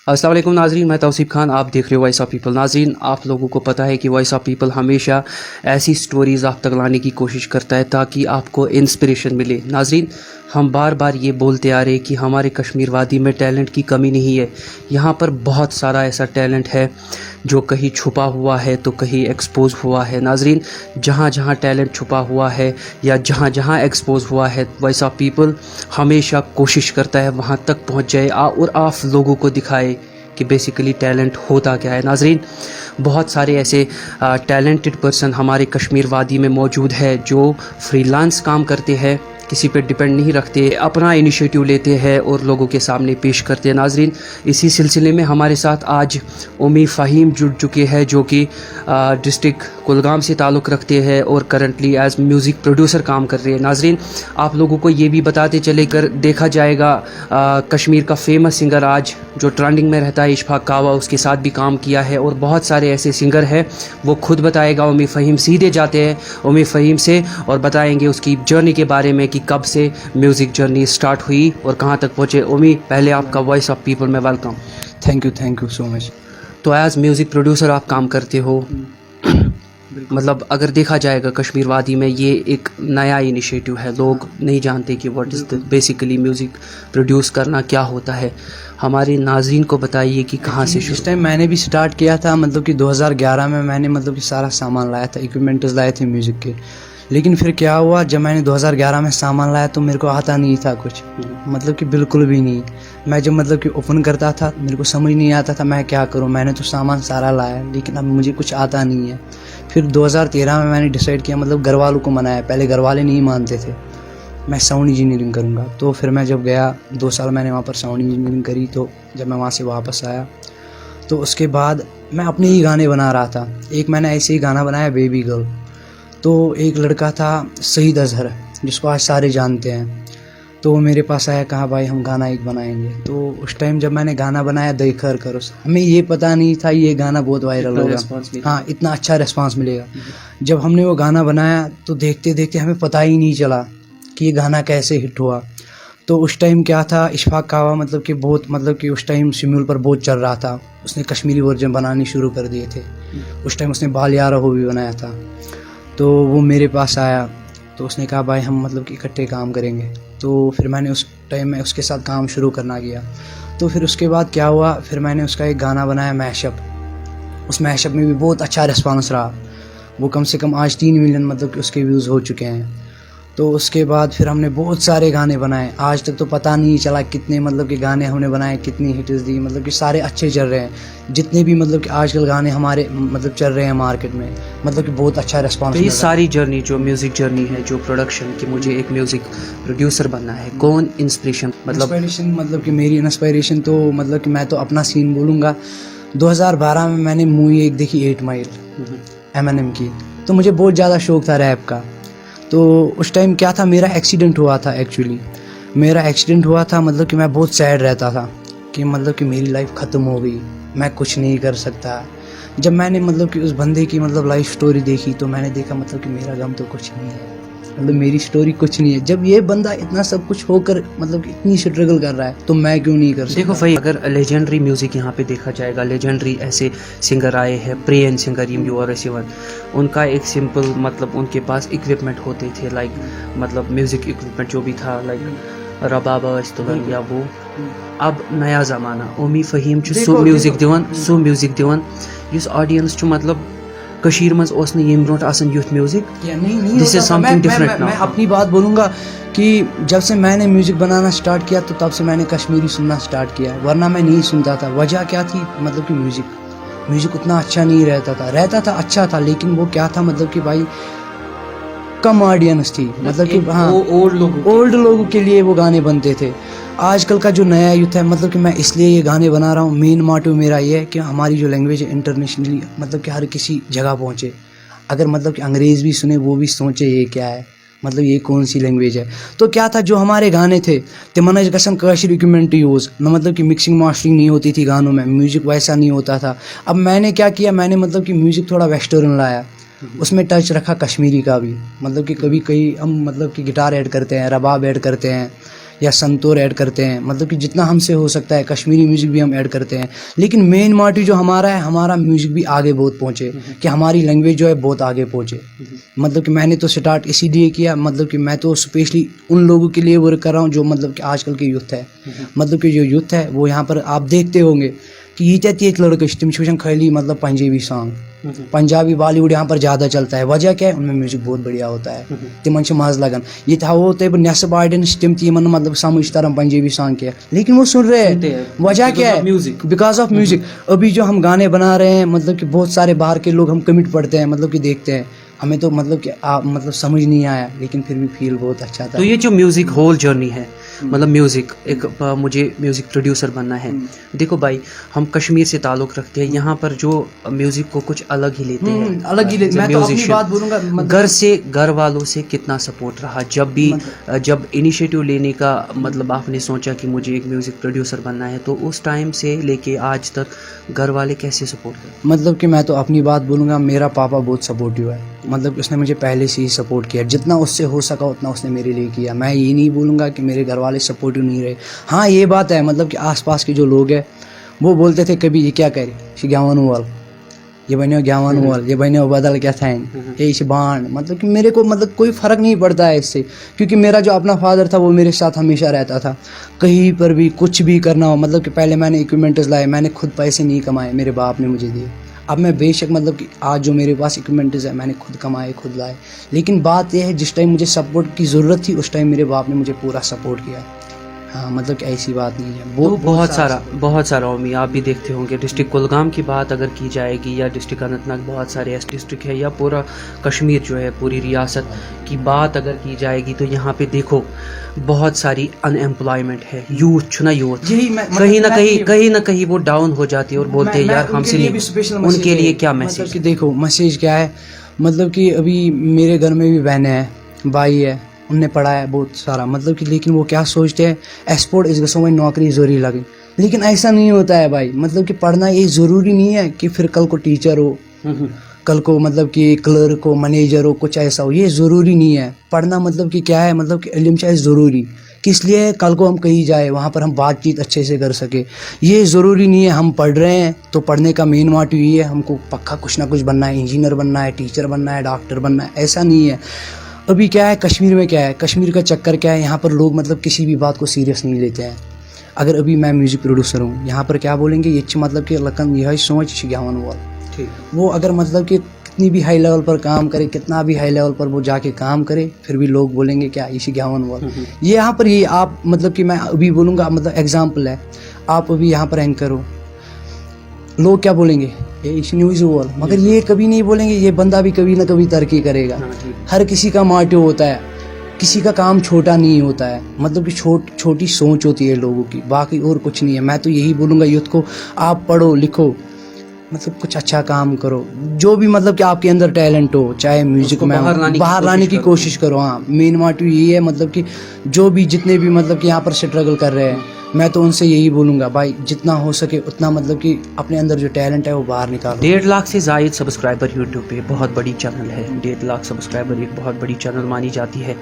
अस्सलाम वालेकुम नाज़रीन, मैं तौसीफ़ खान, आप देख रहे हो वॉइस ऑफ पीपल। नाज़रीन, आप लोगों को पता है कि वॉइस ऑफ पीपल हमेशा ऐसी स्टोरीज़ आप तक लाने की कोशिश करता है ताकि आपको इंस्पिरेशन मिले। नाज़रीन, हम बार बार ये बोलते आ रहे हैं कि हमारे कश्मीर वादी में टैलेंट की कमी नहीं है। यहाँ पर बहुत सारा ऐसा टैलेंट है जो कहीं छुपा हुआ है तो कहीं एक्सपोज हुआ है। नाज़रीन, जहाँ जहाँ टैलेंट छुपा हुआ है या जहाँ जहाँ एक्सपोज हुआ है, वॉइस ऑफ पीपल हमेशा कोशिश करता है वहाँ तक पहुँच जाए और आप लोगों को दिखाए कि बेसिकली टैलेंट होता क्या है। नाज़रीन, बहुत सारे ऐसे टैलेंटेड पर्सन हमारे कश्मीर वादी में मौजूद है जो फ्रीलांस काम करते हैं, किसी पे डिपेंड नहीं रखते, अपना इनिशिएटिव लेते हैं और लोगों के सामने पेश करते हैं। नाज़रीन, इसी सिलसिले में हमारे साथ आज उम्मी फ़हीम जुड़ चुके हैं जो कि डिस्ट्रिक्ट कुलगाम से ताल्लुक़ रखते हैं और करंटली एज म्यूज़िक प्रोड्यूसर काम कर रहे हैं। नाज़रीन, आप लोगों को ये भी बताते चले कर देखा जाएगा कश्मीर का फेमस सिंगर आज जो ट्रेंडिंग में रहता है इशफाक कावा, उसके साथ भी काम किया है और बहुत सारे ऐसे सिंगर हैं, वो खुद बताएगा। उम्मी फ़हीम सीधे जाते हैं उम्मी फ़हीम से और बताएंगे उसकी जर्नी के बारे में कि कब से म्यूज़िक जर्नी स्टार्ट हुई और कहाँ तक पहुँचे। उम्मी, पहले आपका वॉइस ऑफ पीपल में welcome. Thank you so much. तो एज म्यूज़िक प्रोड्यूसर आप काम करते हो, मतलब अगर देखा जाएगा कश्मीर वादी में ये एक नया इनिशिएटिव है, लोग नहीं जानते कि what is the basically music produce करना क्या होता है। हमारे नाज़रीन को बताइए कि कहाँ से इस टाइम मैंने भी स्टार्ट किया था, मतलब कि 2011 में मैंने मतलब कि सारा सामान लाया था, इक्विपमेंट्स लाए थे म्यूज़िक के। लेकिन फिर क्या हुआ, जब मैंने 2011 में सामान लाया तो मेरे को आता नहीं था कुछ, मतलब कि बिल्कुल भी नहीं। मैं जब मतलब कि ओपन करता था मेरे को समझ नहीं आता था मैं क्या करूं। मैंने तो सामान सारा लाया लेकिन अब मुझे कुछ आता नहीं है। फिर 2013 में मैंने डिसाइड किया, मतलब घर वालों को मनाया, पहले घर वाले नहीं मानते थे, मैं साउंड इंजीनियरिंग करूँगा। तो फिर मैं जब गया 2 साल मैंने वहाँ पर साउंड इंजीनियरिंग करी। तो जब मैं वहाँ से वापस आया तो उसके बाद मैं अपने ही गाने बना रहा था। एक मैंने ऐसे ही गाना बनाया, बेबी गर्ल। तो एक लड़का था सईद अजहर, जिसको आज सारे जानते हैं, तो वो मेरे पास आया, कहा भाई हम गाना एक बनाएंगे। तो उस टाइम जब मैंने गाना बनाया देखकर करो, हमें ये पता नहीं था ये गाना बहुत वायरल होगा, हाँ इतना अच्छा रिस्पांस मिलेगा। जब हमने वो गाना बनाया तो देखते देखते हमें पता ही नहीं चला कि ये गाना कैसे हिट हुआ। तो उस टाइम क्या था, इशफाक कावा मतलब कि बहुत, मतलब कि उस टाइम सिम्यूल पर बहुत चल रहा था, उसने कश्मीरी वर्जन बनाने शुरू कर दिए थे। उस टाइम उसने बाल यारा हो भी बनाया था। तो वो मेरे पास आया तो उसने कहा भाई हम मतलब कि इकट्ठे काम करेंगे। तो फिर मैंने उस टाइम में उसके साथ काम शुरू करना किया। तो फिर उसके बाद क्या हुआ, फिर मैंने उसका एक गाना बनाया मैशअप। उस मैशअप में भी बहुत अच्छा रिस्पांस रहा, वो कम से कम आज 3 मिलियन मतलब कि उसके व्यूज़ हो चुके हैं। तो उसके बाद फिर हमने बहुत सारे गाने बनाए, आज तक तो पता नहीं चला कितने मतलब कि गाने हमने बनाए, कितनी हिट्स दी, मतलब कि सारे अच्छे चल रहे हैं। जितने भी मतलब कि आजकल गाने हमारे मतलब चल रहे हैं मार्केट में, मतलब कि बहुत अच्छा रिस्पांस। तो ये सारी जर्नी जो म्यूज़िक जर्नी है, जो प्रोडक्शन की मुझे एक म्यूज़िक प्रोड्यूसर बनना है, कौन इंस्पिरेशन मतलब कि मेरी इंस्पिरेशन तो मतलब कि मैं तो अपना सीन बोलूँगा। 2012 में मैंने मूवी एक देखी 8 माइल एमएनएम की, तो मुझे बहुत ज़्यादा शौक था रैप का। तो उस टाइम क्या था, मेरा एक्सीडेंट हुआ था, एक्चुअली मेरा एक्सीडेंट हुआ था, मतलब कि मैं बहुत सैड रहता था कि मतलब कि मेरी लाइफ ख़त्म हो गई, मैं कुछ नहीं कर सकता। जब मैंने मतलब कि उस बंदे की मतलब लाइफ स्टोरी देखी तो मैंने देखा मतलब कि मेरा गम तो कुछ नहीं है, मतलब मेरी स्टोरी कुछ नहीं है। जब ये बंदा इतना सब कुछ होकर मतलब कि इतनी स्ट्रगल कर रहा है तो मैं क्यों नहीं कर सकता। देखो भाई, अगर लेजेंडरी म्यूज़िक यहाँ पे देखा जाएगा, लेजेंडरी ऐसे सिंगर आए हैं, प्रियन सिंगर यू और ऐसे, उनका एक सिंपल मतलब उनके पास इक्विपमेंट होते थे, लाइक मतलब म्यूज़िक इक्विपमेंट जो भी था, लाइक रबाब इस्तुलन या वो। अब नया ज़माना, उम्मी फ़हीम सू म्यूज़िक दिवन युस ऑडियंस मतलब कशीर मज ओस न यम ब्रोट आसन youth music, this is something different. मैं अपनी बात बोलूँगा कि जब से मैंने म्यूज़िक बनाना स्टार्ट किया तो तब से मैंने कश्मीरी सुनना स्टार्ट किया है, वरना मैं नहीं सुनता था। वजह क्या थी, मतलब कि म्यूज़िक उतना अच्छा नहीं रहता था अच्छा था, लेकिन वो क्या था मतलब कि भाई कम ऑडियंस थी, मतलब कि हाँ ओल्ड लोगों के लिए वो गाने बनते थे। आजकल का जो नया यूथ है, मतलब कि मैं इसलिए ये गाने बना रहा हूँ, मेन मोटिव मेरा ये है कि हमारी जो लैंग्वेज है इंटरनेशनली मतलब कि हर किसी जगह पहुँचे। अगर मतलब कि अंग्रेज़ भी सुने वो भी सोचे ये क्या है, मतलब ये कौन सी लैंग्वेज है। तो क्या था, जो हमारे गाने थे तिमन गसन कशिर इक्विपमेंट यूज़ न, मतलब कि मिक्सिंग मास्टरिंग नहीं होती थी गानों में, म्यूज़िक वैसा नहीं होता था। अब मैंने क्या किया, मैंने मतलब कि म्यूज़िक थोड़ा वेस्टर्न लाया, उसमें टच रखा कश्मीरी का भी, मतलब कि कभी कहीं हम मतलब कि गिटार ऐड करते हैं, रबाब ऐड करते हैं, या संतूर ऐड करते हैं, मतलब कि जितना हमसे हो सकता है कश्मीरी म्यूज़िक भी हम ऐड करते हैं। लेकिन मेन मोटिव जो हमारा है, हमारा म्यूज़िक भी आगे बहुत पहुँचे, कि हमारी लैंग्वेज जो है बहुत आगे पहुँचे। मतलब कि मैंने तो स्टार्ट इसीलिए किया, मतलब कि मैं तो स्पेशली उन लोगों के लिए वर्क कर रहा हूँ जो मतलब कि आजकल के यूथ है, मतलब कि जो यूथ है वो यहाँ पर आप देखते होंगे कि ये लड़के तिम छ खाली मतलब पंजाबी सॉन्ग, पंजाबी बॉलीवुड यहाँ पर ज़्यादा चलता है। वजह क्या है? उनमें म्यूज़िक बहुत बढ़िया होता है, तिमन मज़ लगन। ये वो तो नेसब ऑडियंस तिम तिमन मतलब समझ तरह पंजाबी सॉन्ग के, लेकिन वो सुन रहे हैं। वजह क्या है? Music, because of music. अभी जो हम गाने बना रहे हैं, मतलब कि बहुत सारे बाहर के लोग हम कमिट पढ़ते हैं, मतलब कि देखते हैं, हमें तो मतलब कि मतलब समझ नहीं आया, लेकिन फिर भी फील बहुत अच्छा था। तो ये जो म्यूज़िक होल जर्नी है, मतलब म्यूज़िक एक मुझे म्यूज़िक प्रोड्यूसर बनना है। देखो भाई, हम कश्मीर से ताल्लुक़ रखते हैं, यहाँ पर जो म्यूज़िक को कुछ अलग ही लेते हैं, अलग ही लेते। मैं तो अपनी बात बोलूँगा, घर से, घर वालों से कितना सपोर्ट रहा जब इनिशिएटिव लेने का मतलब आपने सोचा कि मुझे एक म्यूज़िक प्रोड्यूसर बनना है, तो उस टाइम से लेके आज तक घर वाले कैसे सपोर्ट करते? मतलब कि मैं तो अपनी बात बोलूँगा, मेरा पापा बहुत सपोर्टिव है, मतलब उसने मुझे पहले से ही सपोर्ट किया, जितना उससे हो सका उतना उसने मेरे लिए किया। मैं ये नहीं बोलूँगा कि मेरे घर वाले सपोर्टिव नहीं रहे। हाँ, ये बात है, मतलब कि आसपास के जो लोग हैं वो बोलते थे कभी ये क्या करे, ग्यावन वाल, ये बनो ग्यावन वाल, ये बनो बदल क्या था, ये बाण, मतलब कि मेरे को मतलब कोई फ़र्क नहीं पड़ता है इससे, क्योंकि मेरा जो अपना फादर था वो मेरे साथ हमेशा रहता था। कहीं पर भी कुछ भी करना हो, मतलब कि पहले मैंने इक्विपमेंट्स लाए, मैंने खुद पैसे नहीं कमाए, मेरे बाप ने मुझे दिए। अब मैं बेशक मतलब कि आज जो मेरे पास इक्विपमेंट्स है मैंने खुद कमाए, खुद लाए, लेकिन बात यह है जिस टाइम मुझे सपोर्ट की ज़रूरत थी उस टाइम मेरे बाप ने मुझे पूरा सपोर्ट किया। हाँ, मतलब कि ऐसी बात नहीं है। वो बहुत सारा उम्मीद आप भी देखते होंगे। डिस्ट्रिक्ट कुलगाम की बात अगर की जाएगी, या डिस्ट्रिक्ट अनंतनाग, बहुत सारे ऐसे डिस्ट्रिक्ट है, या पूरा कश्मीर जो है, पूरी रियासत की बात अगर की जाएगी, तो यहाँ पे देखो बहुत सारी अनएम्प्लॉयमेंट है। यूथ कहीं ना कहीं वो डाउन हो जाती है और बोलते हैं यार हमसे नहीं। उनके लिए क्या मैसेज? मतलब कि देखो मैसेज क्या है, मतलब कि अभी मेरे घर में भी बहनें हैं, भाई है, उनने पढ़ा है बहुत सारा, मतलब कि लेकिन वो क्या सोचते हैं, एक्सपोर्ट इस गसों में नौकरी ज़रूरी लगी, लेकिन ऐसा नहीं होता है भाई। मतलब कि पढ़ना ये ज़रूरी नहीं है कि फिर कल को टीचर हो, कल को मतलब कि क्लर्क हो, मैनेजर हो, कुछ ऐसा हो, ये ज़रूरी नहीं है। पढ़ना मतलब कि क्या है, मतलब कि इल्म चाहिए ज़रूरी, किस लिए? कल को हम कहीं जाए वहाँ पर हम बातचीत अच्छे से कर सके। ये ज़रूरी नहीं है हम पढ़ रहे हैं तो पढ़ने का मेन मोटिव ये है हमको पक्का कुछ ना कुछ बनना है, इंजीनियर बनना है, टीचर बनना है, डॉक्टर बनना है, ऐसा नहीं है। अभी क्या है कश्मीर में, क्या है कश्मीर का चक्कर क्या है, यहाँ पर लोग मतलब किसी भी बात को सीरियस नहीं लेते हैं। अगर अभी मैं म्यूज़िक प्रोड्यूसर हूँ, यहाँ पर क्या बोलेंगे, ये मतलब कि लकन यह सोच ग्यावन वाल, वो अगर मतलब कि कितनी भी हाई लेवल पर काम करे, कितना भी हाई लेवल पर वो जाके काम करे, फिर भी लोग बोलेंगे क्या इसी ग्यावन वाल। ये यहाँ पर ये आप मतलब कि मैं अभी बोलूँगा, मतलब एग्जाम्पल है, आप अभी यहाँ पर एंकर हो, लोग क्या बोलेंगे, ये इस न्यूज़ वाल, मगर ये कभी नहीं बोलेंगे ये बंदा भी कभी ना कभी तरक्की करेगा। हर किसी का मोटिव होता है, किसी का काम छोटा नहीं होता है, मतलब कि छोटी सोच होती है लोगों की, बाकी और कुछ नहीं है। मैं तो यही बोलूँगा यूथ को, आप पढ़ो लिखो, मतलब कुछ अच्छा काम करो, जो भी मतलब कि आपके अंदर टैलेंट हो, चाहे म्यूजिक में बाहर लाने की कोशिश करो। हाँ, मेन मोटिव यही है, मतलब कि जो भी जितने भी मतलब कि यहाँ पर स्ट्रगल कर रहे हैं, मैं तो उनसे यही बोलूँगा भाई जितना हो सके उतना मतलब कि अपने अंदर जो टैलेंट है वो बाहर निकालो। 1.5 लाख से ज़ायद सब्सक्राइबर यूट्यूब पे, बहुत बड़ी चैनल है। 1.5 लाख सब्सक्राइबर एक बहुत बड़ी चैनल मानी जाती है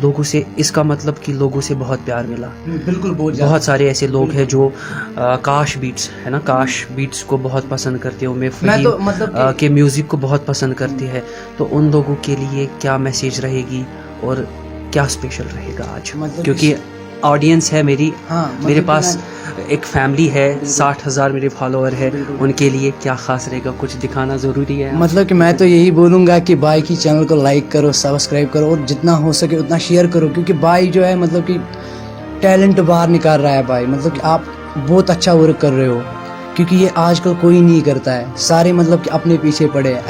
लोगों से। इसका मतलब कि लोगों से बहुत प्यार मिला। बिल्कुल, बहुत सारे ऐसे लोग हैं जो काश बीट्स है ना, काश बीट्स को बहुत पसंद करते हो, मैं तो मतलब के म्यूज़िक को बहुत पसंद करते हैं। तो उन लोगों के लिए क्या मैसेज रहेगी और क्या स्पेशल रहेगा आज? मतलब क्योंकि ऑडियंस है मेरी, मतलब मेरे पास एक फैमिली है, 60,000 मेरे फॉलोअर है, उनके लिए क्या खास रहेगा, कुछ दिखाना ज़रूरी है। मतलब कि मैं तो यही बोलूँगा कि भाई की चैनल को लाइक करो, सब्सक्राइब करो और जितना हो सके उतना शेयर करो, क्योंकि भाई जो है मतलब कि टैलेंट बाहर निकाल रहा है भाई। मतलब कि आप बहुत अच्छा वर्क कर रहे हो, क्योंकि ये आजकल कोई नहीं करता है, सारे मतलब कि अपने पीछे पड़े हैं।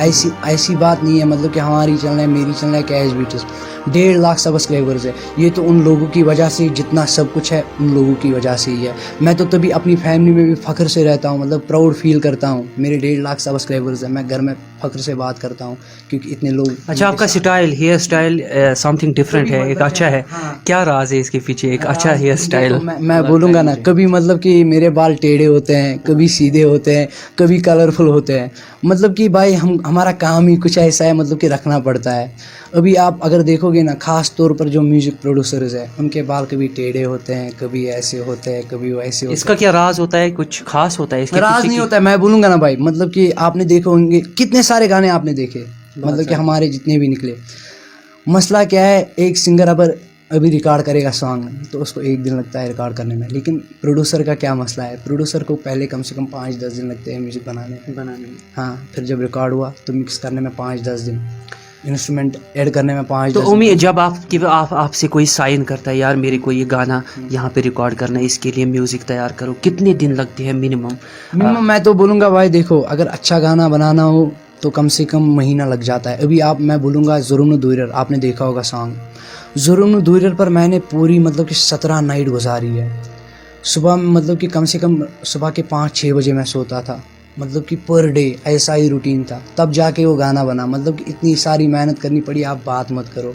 ऐसी बात नहीं है, मतलब कि हमारी चैनल है, मेरी चैनल है कैश बीट्स, 1.5 लाख सब्सक्राइबर्स है। ये तो उन लोगों की वजह से, जितना सब कुछ है उन लोगों की वजह से ही है। मैं तो तभी अपनी फैमिली में भी फ़ख्र से रहता हूँ, मतलब प्राउड फील करता हूँ। मेरे 1.5 लाख सब्सक्राइबर्स हैं, मैं घर में फ़ख्र से बात करता हूँ क्योंकि इतने लोग। अच्छा, आपका style, hair style something different है, एक अच्छा है। क्या राज है इसके पीछे? एक अच्छा हेयर स्टाइल मैं बोलूँगा ना, कभी मतलब कि मेरे बाल टेढ़े होते हैं, कभी सीधे होते हैं, कभी कलरफुल होते हैं। मतलब कि भाई हमारा काम ही कुछ ऐसा है, मतलब कि रखना पड़ता है। अभी आप अगर देखोगे ना, ख़ास तौर पर जो म्यूज़िक प्रोड्यूसर्स हैं, उनके बाल कभी टेढ़े होते हैं, कभी ऐसे होते हैं, कभी वैसे होते इसका क्या राज होता है? कुछ खास होता है इसके हैं। राज पीछे नहीं की? होता है, मैं बोलूँगा ना भाई, मतलब कि आपने देखे होंगे कितने सारे गाने आपने देखे, मतलब कि हमारे जितने भी निकले। मसला क्या है, एक सिंगर अभी रिकॉर्ड करेगा सॉन्ग, तो उसको 1 दिन लगता है रिकॉर्ड करने में। लेकिन प्रोड्यूसर का क्या मसला है, प्रोड्यूसर को पहले कम से कम 5-10 दिन लगते हैं म्यूज़िक बनाने में। हाँ, फिर जब रिकॉर्ड हुआ तो मिक्स करने में 5-10 दिन, इंस्ट्रूमेंट ऐड करने में 5-10 तो दिन। उम्मीद जब आपसे कोई साइन करता है, यार मेरे को ये गाना यहाँ पे रिकॉर्ड करना है, इसके लिए म्यूजिक तैयार करो, कितने दिन लगते हैं मिनिमम? मैं तो बोलूँगा भाई, देखो अगर अच्छा गाना बनाना हो तो कम से कम महीना लग जाता है। अभी मैं बोलूँगा ज़ुर्म दूरर, आपने देखा होगा सॉन्ग, ज़ुर्म दूरर पर मैंने पूरी मतलब कि 17 नाइट गुजारी है। सुबह मतलब कि कम से कम सुबह के 5-6 बजे मैं सोता था, मतलब कि पर डे ऐसा ही रूटीन था, तब जाके वो गाना बना। मतलब कि इतनी सारी मेहनत करनी पड़ी, आप बात मत करो,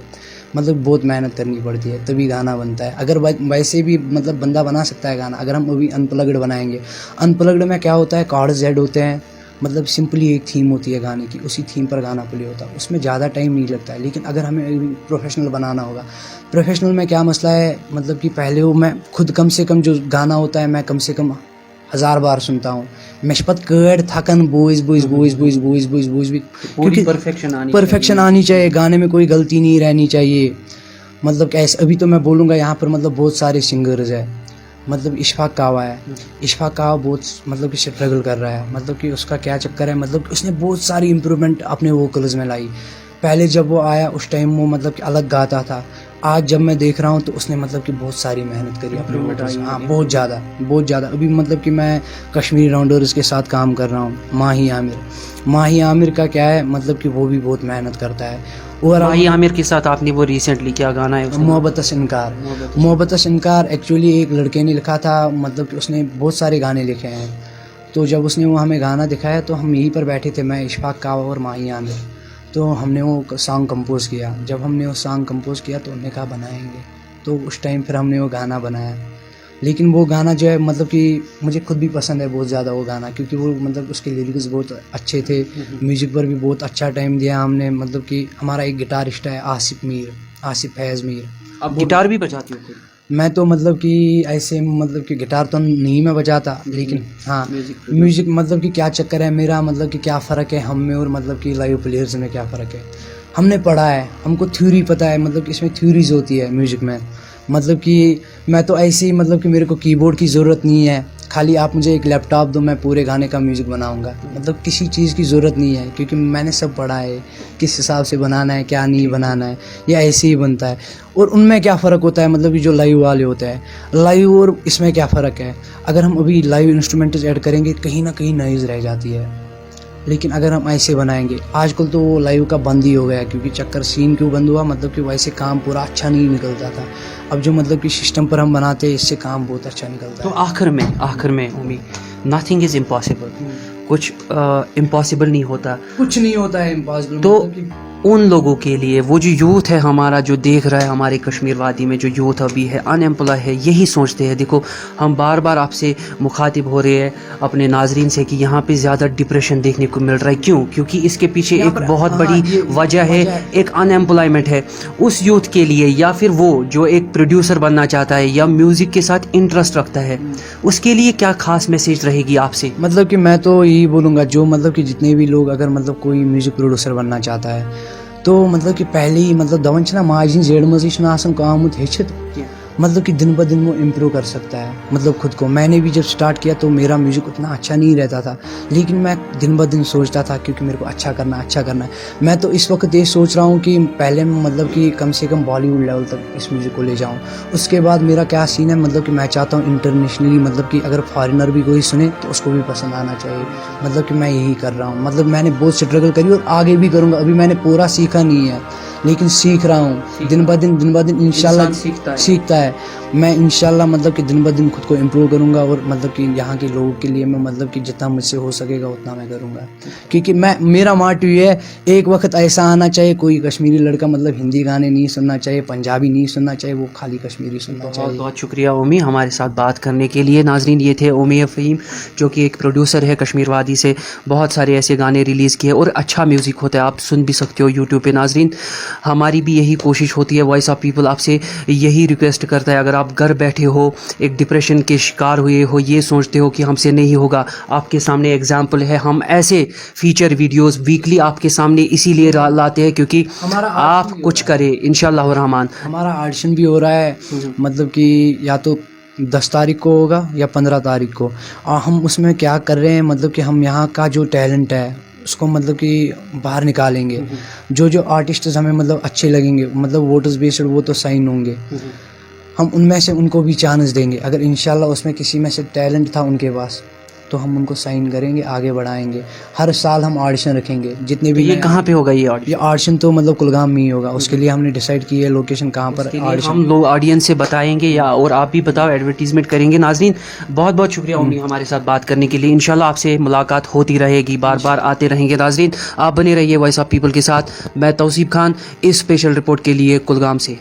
मतलब बहुत मेहनत करनी पड़ती है तभी गाना बनता है। अगर वैसे भी मतलब बंदा बना सकता है गाना, अगर हम अभी अनप्लग्ड बनाएंगे, अनप्लग्ड में क्या होता है, कॉर्ड्स ऐड होते हैं, मतलब सिंपली एक थीम होती है गाने की, उसी थीम पर गाना प्ले होता है, उसमें ज़्यादा टाइम नहीं लगता है। लेकिन अगर हमें प्रोफेशनल बनाना होगा, प्रोफेशनल में क्या मसला है, मतलब कि पहले वो मैं खुद कम से कम जो गाना होता है मैं कम से कम 1000 बार सुनता हूँ। मैं पत कड़ थकन बोइज भी, पूरी परफेक्शन आनी चाहिए, गाने में कोई गलती नहीं रहनी चाहिए। मतलब कैसे, अभी तो मैं बोलूँगा यहाँ पर मतलब बहुत सारे सिंगर्स हैं, मतलब इशफाक कावा है, इशफाक कावा बहुत मतलब कि स्ट्रगल कर रहा है। मतलब कि उसका क्या चक्कर है, मतलब कि उसने बहुत सारी इम्प्रूवमेंट अपने वोकल्स में लाई। पहले जब वो आया उस टाइम वो मतलब कि अलग गाता था, आज जब मैं देख रहा हूँ तो उसने मतलब कि बहुत सारी मेहनत करी अपने वोकल्स में। हाँ, बहुत ज़्यादा। अभी मतलब कि मैं कश्मीरी राउंडर्स के साथ काम कर रहा हूँ, माही आमिर का क्या है, मतलब कि वो भी बहुत मेहनत करता है। और माही आमिर के साथ आपने वो रिसेंटली क्या गाना है उसका? मोहब्बत इनकार एक्चुअली एक लड़के ने लिखा था, मतलब कि उसने बहुत सारे गाने लिखे हैं। तो जब उसने वो हमें गाना दिखाया तो हम यहीं पर बैठे थे, मैं, इशफाक कावा और माही आमिर, तो हमने वो सॉन्ग कंपोज़ किया। जब हमने वो सॉन्ग कंपोज़ किया तो उन्होंने कहा बनाएंगे, तो उस टाइम फिर हमने वो गाना बनाया। लेकिन वो गाना जो है मतलब कि मुझे खुद भी पसंद है बहुत ज़्यादा वो गाना, क्योंकि वो मतलब उसके लिरिक्स बहुत अच्छे थे, म्यूज़िक पर भी बहुत अच्छा टाइम दिया हमने। मतलब कि हमारा एक गिटारिस्ट है आसिफ फैज़ मीर। अब गिटार भी बजाती हो? मैं तो मतलब कि ऐसे मतलब कि गिटार तो नहीं मैं बजाता, लेकिन हाँ म्यूज़िक मतलब कि क्या चक्कर है मेरा, मतलब कि क्या फ़र्क है हम में और मतलब कि लाइव प्लेयर्स में क्या फ़र्क है। हमने पढ़ा है, हमको थ्योरी पता है, मतलब कि इसमें थ्योरीज होती है म्यूज़िक में। मतलब कि मैं तो ऐसे ही, मतलब कि मेरे को कीबोर्ड की ज़रूरत नहीं है, खाली आप मुझे एक लैपटॉप दो, मैं पूरे गाने का म्यूज़िक बनाऊंगा। मतलब किसी चीज़ की ज़रूरत नहीं है, क्योंकि मैंने सब पढ़ा है किस हिसाब से बनाना है, क्या नहीं बनाना है, या ऐसे ही बनता है। और उनमें क्या फ़र्क होता है, मतलब कि जो लाइव वाले होते हैं, लाइव और इसमें क्या फ़र्क है। अगर हम अभी लाइव इंस्ट्रूमेंट्स ऐड करेंगे कहीं ना कहीं नॉइज़ रह जाती है, लेकिन अगर हम ऐसे बनाएंगे, आजकल तो वो लाइव का बंद ही हो गया, क्योंकि चक्कर सीन क्यों बंद हुआ, मतलब कि वैसे काम पूरा अच्छा नहीं निकलता था। अब जो मतलब कि सिस्टम पर हम बनाते हैं, इससे काम बहुत अच्छा निकलता है। तो आखिर में उम्मीद, नथिंग इज़ इम्पॉसिबल, कुछ इम्पॉसिबल नहीं होता, कुछ नहीं होता है इम्पॉसिबल। तो उन लोगों के लिए, वो जो यूथ है हमारा जो देख रहा है, हमारे कश्मीर वादी में जो यूथ अभी है अनएम्प्लॉय है, यही सोचते हैं। देखो हम बार बार आपसे मुखातिब हो रहे हैं अपने नाजरीन से कि यहाँ पे ज़्यादा डिप्रेशन देखने को मिल रहा है। क्यों? क्योंकि इसके पीछे एक बहुत बड़ी वजह है, एक अनएम्प्लॉयमेंट है। उस यूथ के लिए, या फिर वो जो एक प्रोड्यूसर बनना चाहता है या म्यूज़िक के साथ इंटरेस्ट रखता है, उसके लिए क्या खास मैसेज रहेगी आपसे? मतलब कि मैं तो यही बोलूँगा, जो मतलब कि जितने भी लोग अगर मतलब कोई म्यूज़िक प्रोड्यूसर बनना चाहता है, तो मतलब कि पहले ही मतलब दवन छना माजिन जेड मजी छना आसन कामुत हेचित, मतलब कि दिन ब दिन वो इम्प्रूव कर सकता है मतलब खुद को। मैंने भी जब स्टार्ट किया तो मेरा म्यूज़िक उतना अच्छा नहीं रहता था, लेकिन मैं दिन ब दिन सोचता था क्योंकि मेरे को अच्छा करना है। मैं तो इस वक्त ये सोच रहा हूँ कि पहले मतलब कि कम से कम बॉलीवुड लेवल तक इस म्यूज़िक को ले जाऊँ। उसके बाद मेरा क्या सीन है, मतलब कि मैं चाहता हूँ इंटरनेशनली, मतलब कि अगर फॉरेनर भी कोई सुने तो उसको भी पसंद आना चाहिए। मतलब कि मैं यही कर रहा हूँ, मतलब मैंने बहुत स्ट्रगल करी और आगे भी करूँगा। अभी मैंने पूरा सीखा नहीं है, लेकिन सीख रहा हूँ दिन ब दिन इंशाल्लाह सीखता है। मैं इंशाल्लाह मतलब कि दिन ब दिन खुद को इम्प्रूव करूँगा और मतलब कि यहाँ के लोगों के लिए मैं मतलब कि जितना मुझसे हो सकेगा उतना मैं करूँगा, क्योंकि मेरा मोटिव ये है, एक वक्त ऐसा आना चाहिए कोई कश्मीरी लड़का मतलब हिंदी गाने नहीं सुनना चाहिए, पंजाबी नहीं सुनना चाहिए, वो खाली कश्मीरी सुनना बहुत चाहिए। बहुत शुक्रिया ओमी हमारे साथ बात करने के लिए। नाजरीन, ये थे ओमी फ़हीम, जो कि एक प्रोड्यूसर है कश्मीर वादी से, बहुत सारे ऐसे गाने रिलीज़ किए और अच्छा म्यूज़िक होता है, आप सुन भी सकते हो यूट्यूब पे। नाजरीन, हमारी भी यही कोशिश होती है, वॉइस ऑफ पीपल आपसे यही रिक्वेस्ट करता है, अगर आप घर बैठे हो, एक डिप्रेशन के शिकार हुए हो, ये सोचते हो कि हमसे नहीं होगा, आपके सामने एग्जाम्पल है। हम ऐसे फीचर वीडियोज़ वीकली आपके सामने इसीलिए लाते हैं क्योंकि आप कुछ करें इंशाअल्लाह रहमान। हमारा ऑडिशन भी हो रहा है, मतलब कि या तो 10 तारीख को होगा या 15 तारीख को, और हम उसमें क्या कर रहे हैं मतलब कि हम यहाँ का जो टैलेंट है उसको मतलब कि बाहर निकालेंगे। जो आर्टिस्ट हमें मतलब अच्छे लगेंगे, मतलब वोटर्स बेस्ड, वो तो साइन होंगे, हम उनमें से उनको भी चांस देंगे। अगर इंशाल्लाह उसमें किसी में से टैलेंट था उनके पास तो हम उनको साइन करेंगे, आगे बढ़ाएंगे। हर साल हम ऑडिशन रखेंगे, जितने भी। ये कहाँ पे होगा ये ये ऑडिशन तो मतलब कुलगाम में ही होगा, उसके लिए हमने डिसाइड की है लोकेशन कहाँ पर ऑडिशन। हम लोग ऑडियंस से बताएंगे या और आप भी बताओ, एडवर्टीजमेंट करेंगे। नाजरीन, बहुत बहुत शुक्रिया उम्मी हमारे साथ बात करने के लिए। इंशाल्लाह आपसे मुलाकात होती रहेगी, बार बार आते रहेंगे। नाजरीन, आप बने रहिए वॉइस ऑफ पीपल के साथ। मैं तौसीफ खान, इस स्पेशल रिपोर्ट के लिए कुलगाम से।